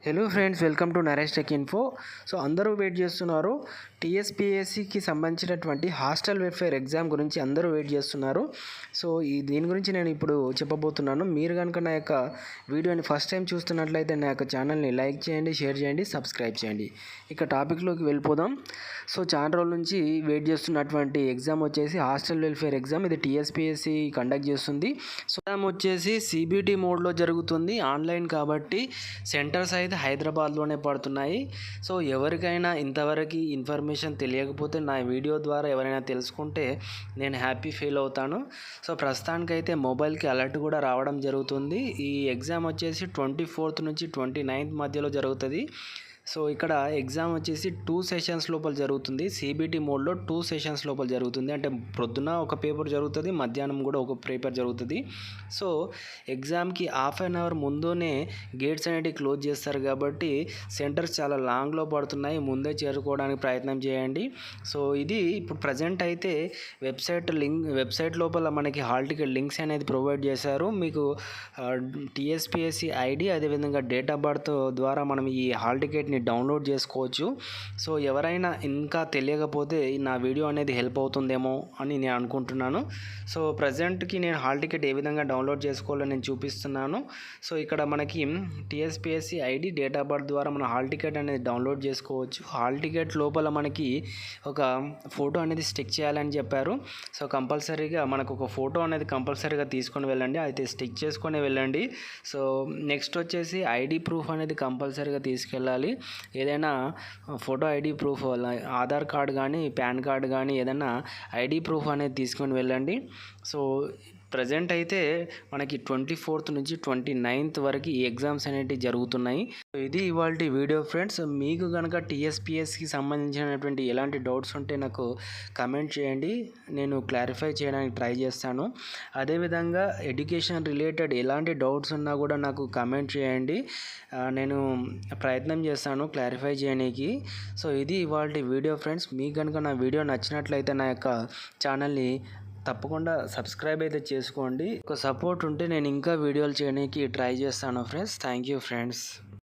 Hello friends, welcome to Naresh tech info. So అందరూ wait చేస్తున్నారు టీఎస్పీఎస్సికి సంబంధించినటువంటి హాస్టల్ వెల్ఫేర్ ఎగ్జామ్ గురించి అందరూ వెయిట్ చేస్తున్నారు. సో దీని గురించి నేను ఇప్పుడు చెప్పబోతున్నాను. మీరు కనుక నా యొక్క వీడియోని ఫస్ట్ టైం చూస్తున్నట్లయితే నా యొక్క ఛానల్ని లైక్ చేయండి, షేర్ చేయండి, సబ్స్క్రైబ్ చేయండి. ఇక టాపిక్లోకి వెళ్ళిపోదాం. సో చాలా రోజుల నుంచి వెయిట్ చేస్తున్నటువంటి ఎగ్జామ్ వచ్చేసి హాస్టల్ వెల్ఫేర్ ఎగ్జామ్. ఇది టీఎస్పీఎస్సి కండక్ట్ చేస్తుంది. సో ఎగ్జామ్ వచ్చేసి సిబిటి మోడ్లో జరుగుతుంది, ఆన్లైన్ కాబట్టి. సెంటర్స్ అయితే హైదరాబాద్లోనే పడుతున్నాయి. సో ఎవరికైనా ఇంతవరకు ఇన్ఫర్మేషన్ తెలియకపోతే నా వీడియో ద్వారా ఎవరైనా తెలుసుకుంటే నేను హ్యాపీ ఫీల్ అవుతాను. సో ప్రస్తుతానికైతే మొబైల్కి అలర్ట్ కూడా రావడం జరుగుతుంది. ఈ ఎగ్జామ్ వచ్చేసి 24th నుంచి 29th మధ్యలో జరుగుతుంది. సో ఇక్కడ ఎగ్జామ్ వచ్చేసి 2 సెషన్స్ లోపల జరుగుతుంది. సిబిటి మోడ్లో 2 సెషన్స్ లోపల జరుగుతుంది. అంటే ప్రొద్దున ఒక పేపర్ జరుగుతుంది, మధ్యాహ్నం కూడా ఒక పేపర్ జరుగుతుంది. సో ఎగ్జామ్కి హాఫ్ అన్ అవర్ ముందునే గేట్స్ అనేవి క్లోజ్ చేస్తారు కాబట్టి సెంటర్స్ చాలా లాంగ్లో పడుతున్నాయి. ముందే చేరుకోవడానికి ప్రయత్నం చేయండి. సో ఇది ఇప్పుడు ప్రజెంట్ అయితే వెబ్సైట్ లోపల మనకి హాల్ టికెట్ లింక్స్ అనేది ప్రొవైడ్ చేశారు. మీకు టీఎస్పీఎస్సి ఐడి అదేవిధంగా డేట్ ఆఫ్ బర్త్ ద్వారా మనం ఈ హాల్ టికెట్ని డౌన్లోడ్ చేసుకోవచ్చు. సో ఎవరైనా ఇంకా తెలియకపోతే నా వీడియో అనేది హెల్ప్ అవుతుందేమో అని నేను అనుకుంటున్నాను. సో ప్రజెంట్కి నేను హాల్ టికెట్ ఏ విధంగా డౌన్లోడ్ చేసుకోవాలో నేను చూపిస్తున్నాను. సో ఇక్కడ మనకి TSPSC ID date of birth ద్వారా మనం హాల్ టికెట్ అనేది డౌన్లోడ్ చేసుకోవచ్చు. హాల్ టికెట్ లోపల మనకి ఒక ఫోటో అనేది స్టిక్ చేయాలని చెప్పారు. సో కంపల్సరీగా మనకు ఒక ఫోటో అనేది కంపల్సరీగా తీసుకొని వెళ్ళండి, అయితే స్టిక్ చేసుకొని వెళ్ళండి. సో నెక్స్ట్ వచ్చేసి ఐడి ప్రూఫ్ అనేది కంపల్సరీగా తీసుకెళ్ళాలి. ఏదైనా photo ID proof, Aadhaar card కానీ పాన్ కార్డ్ కానీ ఏదైనా ఐడి ప్రూఫ్ అనేది తీసుకొని వెళ్ళండి. సో ప్రజెంట్ అయితే మనకి 24th నుంచి 29th వరకు ఈ ఎగ్జామ్స్ అనేవి జరుగుతున్నాయి. ఇది ఇవాల్టి వీడియో ఫ్రెండ్స్. మీకు కనుక టీఎస్పీఎస్సికి సంబంధించినటువంటి ఎలాంటి డౌట్స్ ఉంటే నాకు కమెంట్ చేయండి, నేను క్లారిఫై చేయడానికి ట్రై చేస్తాను. అదేవిధంగా ఎడ్యుకేషన్ రిలేటెడ్ ఎలాంటి డౌట్స్ ఉన్నా కూడా నాకు కమెంట్ చేయండి, నేను ప్రయత్నం చేస్తాను క్లారిఫై చేయడానికి. సో ఇది ఇవాల్టి వీడియో ఫ్రెండ్స్. మీకు కనుక నా వీడియో నచ్చినట్లయితే నా యొక్క ఛానల్ని తప్పకుండా సబ్స్క్రైబ్ అయితే చేసుకోండి. ఒక సపోర్ట్ ఉంటే నేను ఇంకా వీడియోలు చేయడానికి ట్రై చేస్తాను ఫ్రెండ్స్. Thank you friends.